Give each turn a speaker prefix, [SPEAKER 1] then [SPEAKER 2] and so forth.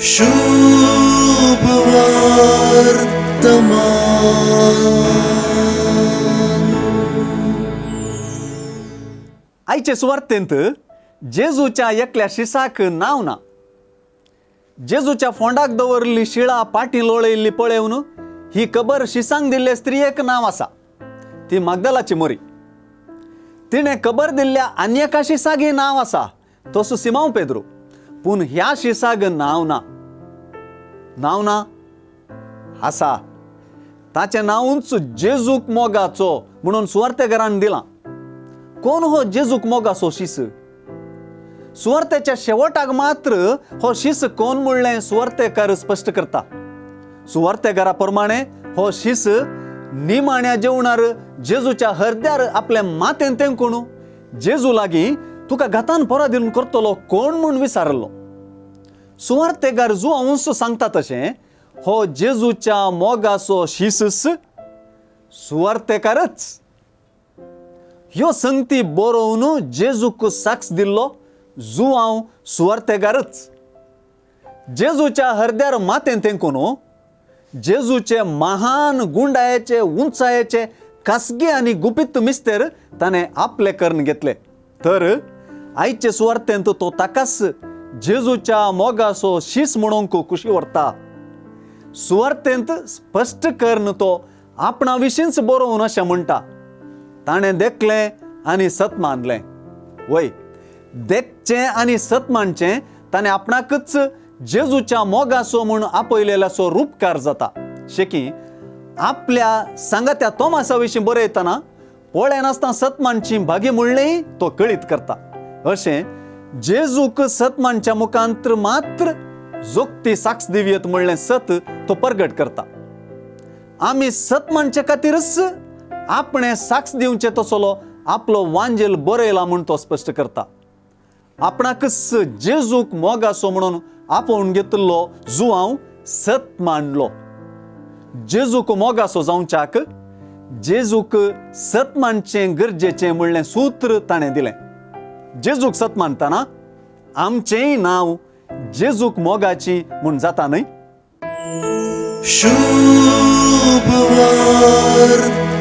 [SPEAKER 1] शुभ वर्तमान।
[SPEAKER 2] आईचे सुवार्तेंत जेजूच्या एकल्या शिसाक नाव ना. जेजूच्या फोंडाक दवरली शिळा पाटी लोळयल्ली पळयवन ही खबर शिसांक दिल्ले स्त्रियेक नाव आसा, ती मागदलाची मोरी. तिणे खबर दिल्ल्या आनी एका शिसाक नाव आसा, तसो सिमांव पेद्रू. पूण ह्या शिसाक नाव ना. नाव ना आसा, ताचें नांवूच जेजूक मोगाचो म्हणून सुवार्तेकारान दिलां. कोण हो जेजूक मोगाचो शिस? सुवार्तेच्या शेवटाक मात्र हो शिस कोण म्हणलें सुवार्तेकार स्पश्ट करता. सुवार्तेकारा प्रमाणे हो शिस निमाण्या जेवणार जेजूच्या हृदयार आपल्या मातेन तेंकून जेजू लागीं तुका घातान पोरा दिवन करतलो कोण म्हूण विचारलो. सुवार्तेकार जुआंवूस सांगता तशें हो जेजूच्या मोगाचो शिस सुवार्तेकारच. ह्यो संगती बरोवन जेजूक साक्ष दिल्लो जुआंव सुवार्तेकारच. जेजूच्या हृदयार मातेन तेंकून जेजूचे महान गुंडायेचे उंचायेचे खासगी आनी गुपित मिस्तेर ताणें आपले करून घेतले. तर आयचे सुवार्तेंत तो ताकाच जेजूच्या मोगाचो शिस म्हणूंक कुशी व्हरता. सुवार्तेंत स्पश्ट करून तो आपणा विशींच बरोवन अशें म्हणटा. ताणें देखलें आनी सत मानलें. वय, देखचें आनी सत मानचें ताणें आपणाकच जेजूच्या मोगाचो म्हूण आपयलेल्याचो रूपकार जाता. शेकी आपल्या सांगात्या तोमासा विशीं बरयतना पोळे नासतना सत मानची भागी म्हणलेंय तो कळीत करता. अशें जेजूक सत मानच्या मुखांतर मात्र जोगती साक्ष दिवयत म्हणलें सत तो प्रगट करता. आमी सत मानचे खातीरच आपणे साक्ष दिवचे तसलो आपलो वांजेल बरयला म्हूण तो स्पश्ट करता. आपणाकच जेजूक मोगाचो म्हणून आपोवन घेतलो जुआंव सत मानलो. जेजूक मोगाचो जावच्याक जेजूक सत मानचें गरजेचें म्हणलें सूत्र ताणें दिलें. जेजूक सत मानतना आमचेंय नांव जेजूक मोगाची म्हूण जाता न्हय.
[SPEAKER 1] शुभ वर्तमान।